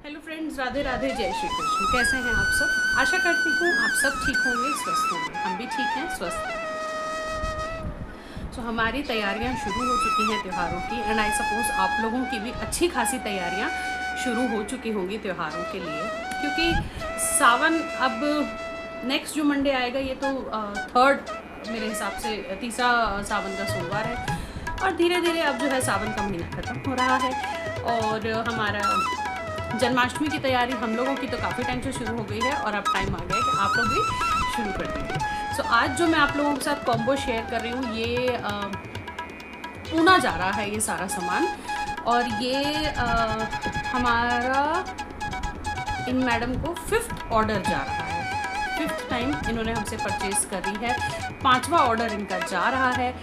Hello friends, Radhe Radhe, जय श्री कृष्ण। कैसे हैं आप सब? आशा करती हूँ आप सब ठीक होंगे, स्वस्थ होंगे। हम भी ठीक हैं, स्वस्थ हैं। तो हमारी तैयारियां शुरू हो चुकी हैं त्योहारों की, एंड आई सपोज आप लोगों की भी अच्छी खासी तैयारियां शुरू हो चुकी होंगी त्योहारों के लिए, क्योंकि सावन अब नेक्स्ट जो मंडे आएगा ये तो थर्ड मेरे हिसाब से तीसरा सावन का सोमवार है, और धीरे धीरे अब जो है सावन का महीना ख़त्म हो रहा है। और हमारा जन्माष्टमी की तैयारी हम लोगों की तो काफ़ी टाइम से शुरू हो गई है, और अब टाइम आ गया है कि आप लोग भी शुरू कर दीजिए। सो आज जो मैं आप लोगों के साथ कॉम्बो शेयर कर रही हूँ, ये पूना जा रहा है ये सारा सामान, और ये हमारा इन मैडम को 5th ऑर्डर जा रहा है। 5th टाइम इन्होंने हमसे परचेज़ करी है, 5वां ऑर्डर इनका जा रहा है।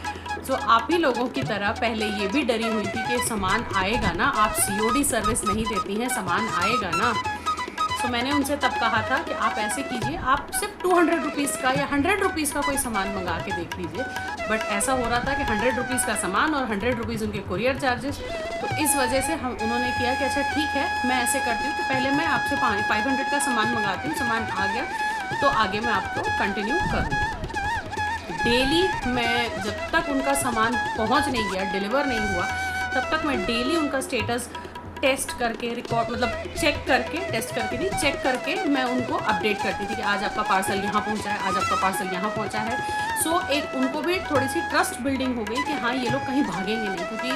तो आप ही लोगों की तरह पहले ये भी डरी हुई थी कि सामान आएगा ना, आप COD सर्विस नहीं देती हैं, सामान आएगा ना। तो मैंने उनसे तब कहा था कि आप ऐसे कीजिए, आप सिर्फ 200 रुपीज़ का या 100 रुपीज़ का कोई सामान मंगा के देख लीजिए। बट ऐसा हो रहा था कि 100 रुपीज़ का सामान और 100 रुपीज़ उनके कुरियर चार्जेस। तो इस वजह से उन्होंने किया कि अच्छा ठीक है, मैं ऐसे करती हूँ कि पहले मैं आपसे 500 का सामान मंगाती हूँ, सामान आ गया तो आगे मैं आपको कंटिन्यू करूँगी। डेली मैं जब तक उनका सामान पहुंच नहीं गया, डिलीवर नहीं हुआ, तब तक मैं डेली उनका स्टेटस टेस्ट करके रिकॉर्ड मतलब चेक करके मैं उनको अपडेट करती थी कि आज आपका पार्सल यहाँ पहुँचा है, आज आपका पार्सल यहाँ पहुँचा है। सो एक उनको भी थोड़ी सी ट्रस्ट बिल्डिंग हो गई कि हाँ ये लोग कहीं भागेंगे नहीं, क्योंकि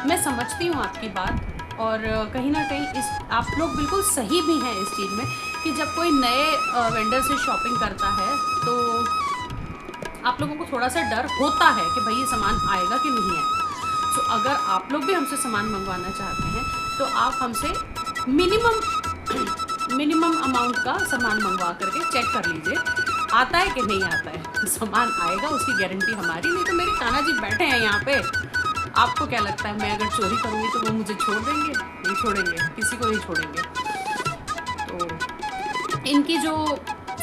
मैं समझती हूँ आपकी बात, और कहीं ना कहीं इस आप लोग बिल्कुल सही भी हैं इस चीज़ में कि जब कोई नए वेंडर से शॉपिंग करता है तो आप लोगों को थोड़ा सा डर होता है कि भाई ये सामान आएगा कि नहीं आएगा। तो अगर आप लोग भी हमसे सामान मंगवाना चाहते हैं तो आप हमसे मिनिमम अमाउंट का सामान मंगवा करके चेक कर लीजिए आता है कि नहीं आता है। सामान आएगा उसकी गारंटी हमारी, नहीं तो मेरे कान्हा जी बैठे हैं यहाँ पे। आपको क्या लगता है मैं अगर चोरी करूँगी तो वो मुझे छोड़ देंगे? नहीं छोड़ेंगे, किसी को नहीं छोड़ेंगे। तो इनकी जो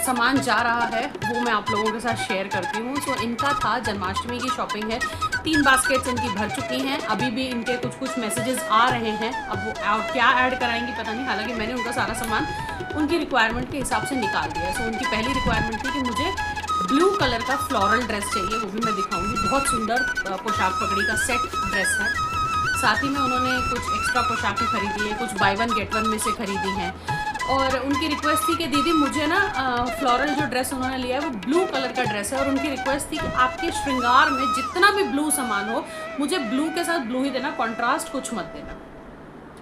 सामान जा रहा है वो मैं आप लोगों के साथ शेयर करती हूँ। सो इनका था जन्माष्टमी की शॉपिंग है, 3 बास्केट्स इनकी भर चुकी हैं, अभी भी इनके कुछ मैसेजेस आ रहे हैं। अब वो क्या ऐड कराएंगी पता नहीं, हालांकि मैंने उनका सारा सामान उनकी रिक्वायरमेंट के हिसाब से निकाल दिया है। सो उनकी पहली रिक्वायरमेंट थी कि मुझे ब्लू कलर का फ्लोरल ड्रेस चाहिए, वो भी मैं दिखाऊँगी। बहुत सुंदर पोशाक पगड़ी का सेट ड्रेस है। साथ ही में उन्होंने कुछ एक्स्ट्रा पोशाकें खरीदी हैं, कुछ बाय 1 गेट 1 में से खरीदी हैं। और उनकी रिक्वेस्ट थी कि दीदी मुझे ना फ्लोरल जो ड्रेस उन्होंने लिया है वो ब्लू कलर का ड्रेस है, और उनकी रिक्वेस्ट थी कि आपके श्रृंगार में जितना भी ब्लू सामान हो मुझे ब्लू के साथ ब्लू ही देना, कॉन्ट्रास्ट कुछ मत देना।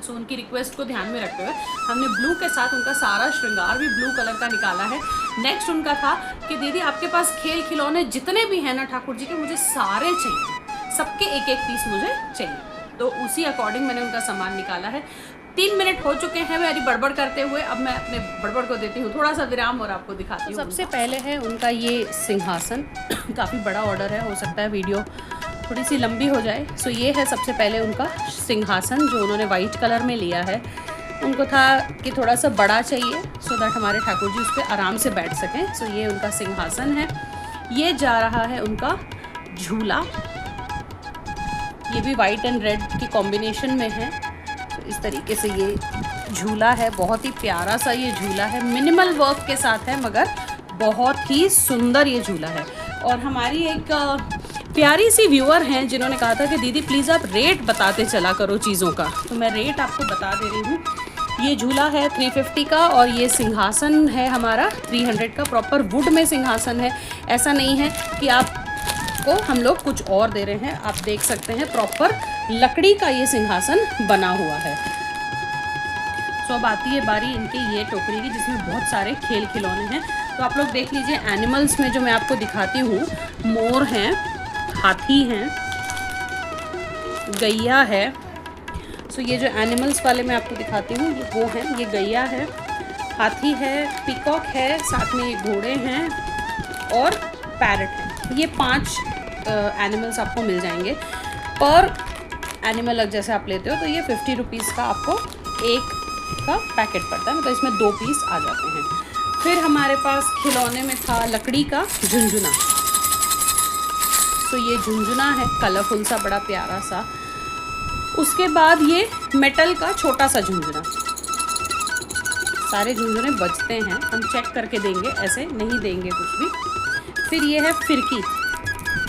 सो उनकी रिक्वेस्ट को ध्यान में रखते हुए हमने ब्लू के साथ उनका सारा श्रृंगार भी ब्लू कलर का निकाला है। नेक्स्ट उनका था कि दीदी आपके पास खेल खिलौने जितने भी हैं ना ठाकुर जी के, मुझे सारे चाहिए, सबके एक एक पीस मुझे चाहिए। तो उसी अकॉर्डिंग मैंने उनका सामान निकाला है। 3 मिनट हो चुके हैं मेरी बड़बड़ करते हुए, अब मैं अपने बड़बड़ को देती हूँ थोड़ा सा विराम और आपको दिखाती हूँ। सबसे पहले है उनका ये सिंहासन, काफ़ी बड़ा ऑर्डर है, हो सकता है वीडियो थोड़ी सी लंबी हो जाए। सो ये है सबसे पहले उनका सिंहासन जो उन्होंने वाइट कलर में लिया है। उनको था कि थोड़ा सा बड़ा चाहिए सो दैट हमारे ठाकुर जी उस पर आराम से बैठ सकें। सो ये उनका सिंहासन है। ये जा रहा है उनका झूला, ये भी वाइट एंड रेड की कॉम्बिनेशन में है। तो इस तरीके से ये झूला है, बहुत ही प्यारा सा ये झूला है, मिनिमल वर्क के साथ है मगर बहुत ही सुंदर ये झूला है। और हमारी एक प्यारी सी व्यूअर हैं जिन्होंने कहा था कि दीदी प्लीज़ आप रेट बताते चला करो चीज़ों का, तो मैं रेट आपको बता दे रही हूँ। ये झूला है 350 का, और ये सिंहासन है हमारा 300 का। प्रॉपर वुड में सिंहासन है, ऐसा नहीं है कि आपको हम लोग कुछ और दे रहे हैं। आप देख सकते हैं प्रॉपर लकड़ी का ये सिंहासन बना हुआ है। सो अब आती है बारी इनके ये टोकरी की जिसमें बहुत सारे खेल खिलौने हैं। तो आप लोग देख लीजिए, एनिमल्स में जो मैं आपको दिखाती हूँ, मोर हैं, हाथी हैं, गैया है। सो ये जो एनिमल्स वाले मैं आपको दिखाती हूँ ये वो हैं, ये गैया है, हाथी है, पीकॉक है, साथ में ये घोड़े हैं और पैरट है। ये 5 एनिमल्स आपको मिल जाएंगे पर एनिमल। जैसे आप लेते हो तो ये 50 रुपीज़ का आपको एक का पैकेट पड़ता है, मतलब इसमें 2 पीस आ जाते हैं। फिर हमारे पास खिलौने में था लकड़ी का झुनझुना। तो ये झुनझुना है, कलरफुल सा, बड़ा प्यारा सा। उसके बाद ये मेटल का छोटा सा झुनझुना। सारे झुनझुने बजते हैं, हम चेक करके देंगे, ऐसे नहीं देंगे कुछ भी। फिर ये है फिरकी,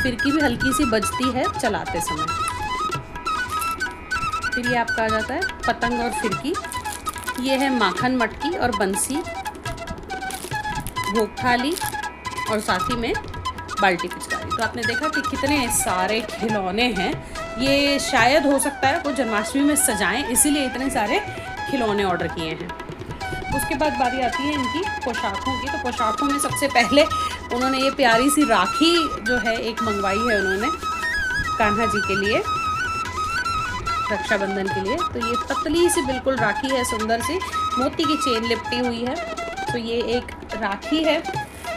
फिरकी भी हल्की सी बजती है चलाते समय। फिर ये आपका आ जाता है पतंग और फिरकी। ये है माखन मटकी और बंसी, भोग थाली और साथ ही में बाल्टी पिचकारी। तो आपने देखा कि कितने सारे खिलौने हैं। ये शायद हो सकता है वो जन्माष्टमी में सजाएं, इसीलिए इतने सारे खिलौने ऑर्डर किए हैं। उसके बाद बारी आती है इनकी पोशाकों की। तो पोशाकों में सबसे पहले उन्होंने ये प्यारी सी राखी जो है एक मंगवाई है उन्होंने कान्हा जी के लिए, रक्षाबंधन के लिए। तो ये पतली सी बिल्कुल राखी है, सुंदर सी मोती की चेन लिपटी हुई है। तो ये एक राखी है।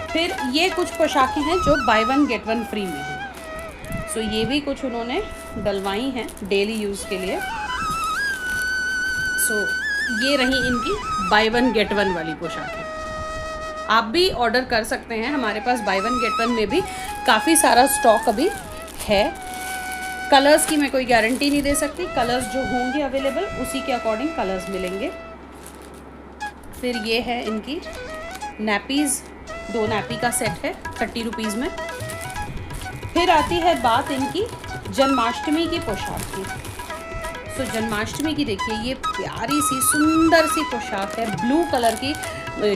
फिर ये कुछ पोशाकें हैं जो by one get one free में हैं। सो ये भी कुछ उन्होंने डलवाई हैं डेली यूज़ के लिए। सो ये रही इनकी बाय वन गेट वन वाली पोशाकें। आप भी ऑर्डर कर सकते हैं, हमारे पास बाय वन गेट वन में भी काफ़ी सारा स्टॉक अभी है। कलर्स की मैं कोई गारंटी नहीं दे सकती, कलर्स जो होंगे अवेलेबल उसी के अकॉर्डिंग कलर्स मिलेंगे। फिर ये है इनकी नैपीज़, 2 नैपी का सेट है 30 रुपीज़ में। फिर आती है बात इनकी जन्माष्टमी की पोशाक की। तो जन्माष्टमी की देखिए ये प्यारी सी सुंदर सी पोशाक है, ब्लू कलर की।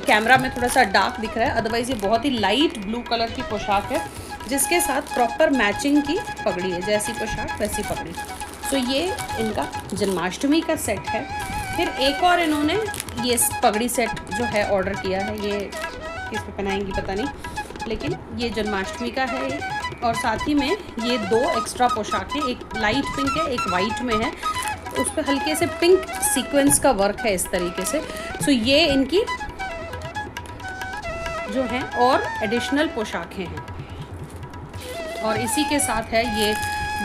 कैमरा में थोड़ा सा डार्क दिख रहा है, अदरवाइज़ ये बहुत ही लाइट ब्लू कलर की पोशाक है, जिसके साथ प्रॉपर मैचिंग की पगड़ी है, जैसी पोशाक वैसी पगड़ी। तो ये इनका जन्माष्टमी का सेट है। फिर एक और इन्होंने ये पगड़ी सेट जो है ऑर्डर किया है, ये किस पे पहनाएंगी पता नहीं, लेकिन ये जन्माष्टमी का है। और साथ ही में ये 2 एक्स्ट्रा पोशाकें, एक लाइट पिंक है एक वाइट में है, उस पर हल्के से पिंक सीक्वेंस का वर्क है इस तरीके से। सो ये इनकी जो हैं और एडिशनल पोशाकें हैं। और इसी के साथ है ये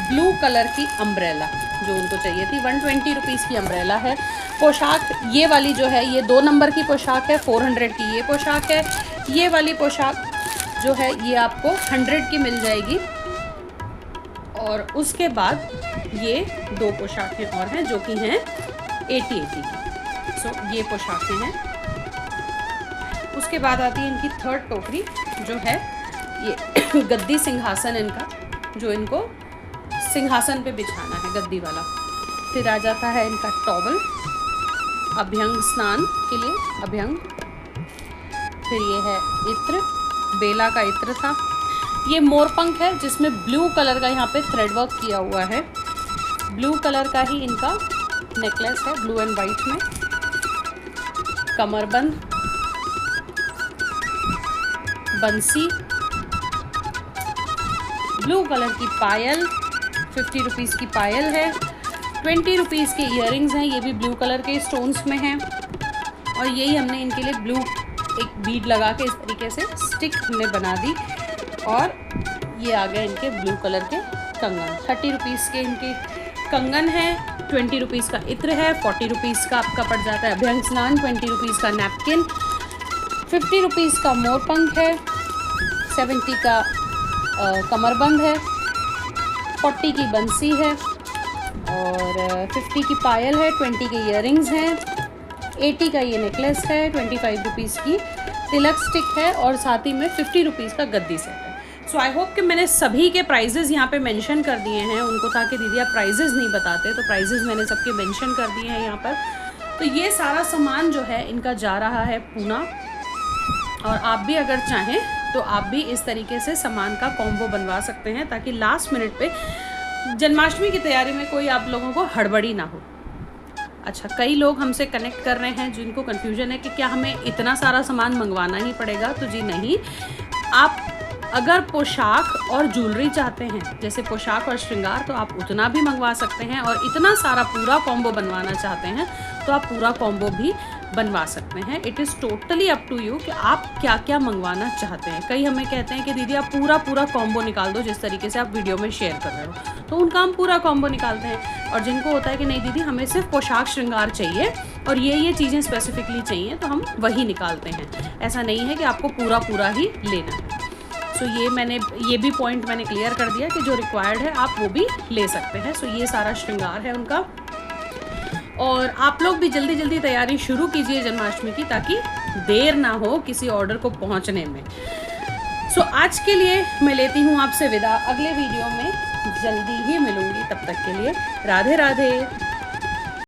ब्लू कलर की अम्ब्रेला जो उनको चाहिए थी, 120 रुपीज़ की अम्ब्रेला है। पोशाक ये वाली जो है ये 2 नंबर की पोशाक है, 400 की ये पोशाक है। ये वाली पोशाक जो है ये आपको 100 की मिल जाएगी। और उसके बाद ये 2 पोशाकें और हैं जो कि हैं 80 की। सो ये पोशाकें हैं। उसके बाद आती है इनकी थर्ड टोकरी जो है ये गद्दी सिंहासन इनका, जो इनको सिंहासन पे बिछाना है गद्दी वाला। फिर आ जाता है इनका टॉवल अभ्यंग स्नान के लिए, अभ्यंग। फिर ये है इत्र, बेला का इत्र था। ये मोरपंख है जिसमें ब्लू कलर का यहाँ पे थ्रेड वर्क किया हुआ है। ब्लू कलर का ही इनका नेकलेस है, ब्लू एंड वाइट में। कमरबंद, बंसी, ब्लू कलर की पायल, 50 रुपीज़ की पायल है। 20 रुपीज़ के इयररिंग्स हैं, ये भी ब्लू कलर के स्टोन्स में हैं। और यही हमने इनके लिए ब्लू एक बीड लगा के इस तरीके से स्टिक हमने बना दी। और ये आ गए इनके ब्लू कलर के कंगन। 30 रुपीज़ के इनके कंगन है, 20 रुपीज़ का इत्र है, 40 रुपीज़ का आपका पड़ जाता है अभ्यंग स्नान, 20 रुपीज़ का नैपकिन, 50 रुपीज़ का मोरपंख है, 70 का कमरबंद है, 40 की बंसी है और 50 की पायल है, 20 के इयररिंग्स हैं, 80 का ये नेकलेस है, 25 रुपीज़ की तिलक स्टिक है और साथ ही में 50 रुपीज़ का गद्दी सेट है। सो आई होप कि मैंने सभी के प्राइजेज़ यहाँ पे मेंशन कर दिए हैं उनको, ताकि दीदी आप प्राइजेज़ नहीं बताते, तो प्राइजेज़ मैंने सबके मेंशन कर दिए हैं यहाँ पर। तो ये सारा सामान जो है इनका जा रहा है पूना। और आप भी अगर चाहें तो आप भी इस तरीके से सामान का कॉम्बो बनवा सकते हैं, ताकि लास्ट मिनट पे जन्माष्टमी की तैयारी में कोई आप लोगों को हड़बड़ी ना हो। अच्छा, कई लोग हमसे कनेक्ट कर रहे हैं जिनको कन्फ्यूजन है कि क्या हमें इतना सारा सामान मंगवाना ही पड़ेगा। तो जी नहीं, आप अगर पोशाक और ज्वेलरी चाहते हैं, जैसे पोशाक और श्रृंगार, तो आप उतना भी मंगवा सकते हैं। और इतना सारा पूरा कॉम्बो बनवाना चाहते हैं तो आप पूरा कॉम्बो भी बनवा सकते हैं। It is totally up to you कि आप क्या क्या मंगवाना चाहते हैं। कई हमें कहते हैं कि दीदी आप पूरा कॉम्बो निकाल दो, जिस तरीके से आप वीडियो में शेयर कर रहे हो, तो उनका हम पूरा कॉम्बो निकालते हैं। और जिनको होता है कि नहीं दीदी हमें सिर्फ पोशाक श्रृंगार चाहिए और ये चीज़ें स्पेसिफिकली चाहिए, तो हम वही निकालते हैं। ऐसा नहीं है कि आपको पूरा ही लेना है। सो ये भी पॉइंट मैंने क्लियर कर दिया कि जो रिक्वायर्ड है आप वो भी ले सकते हैं। सो ये सारा श्रृंगार है उनका। और आप लोग भी जल्दी जल्दी तैयारी शुरू कीजिए जन्माष्टमी की, ताकि देर ना हो किसी ऑर्डर को पहुंचने में। सो आज के लिए मैं लेती हूँ आपसे विदा, अगले वीडियो में जल्दी ही मिलूंगी, तब तक के लिए राधे राधे।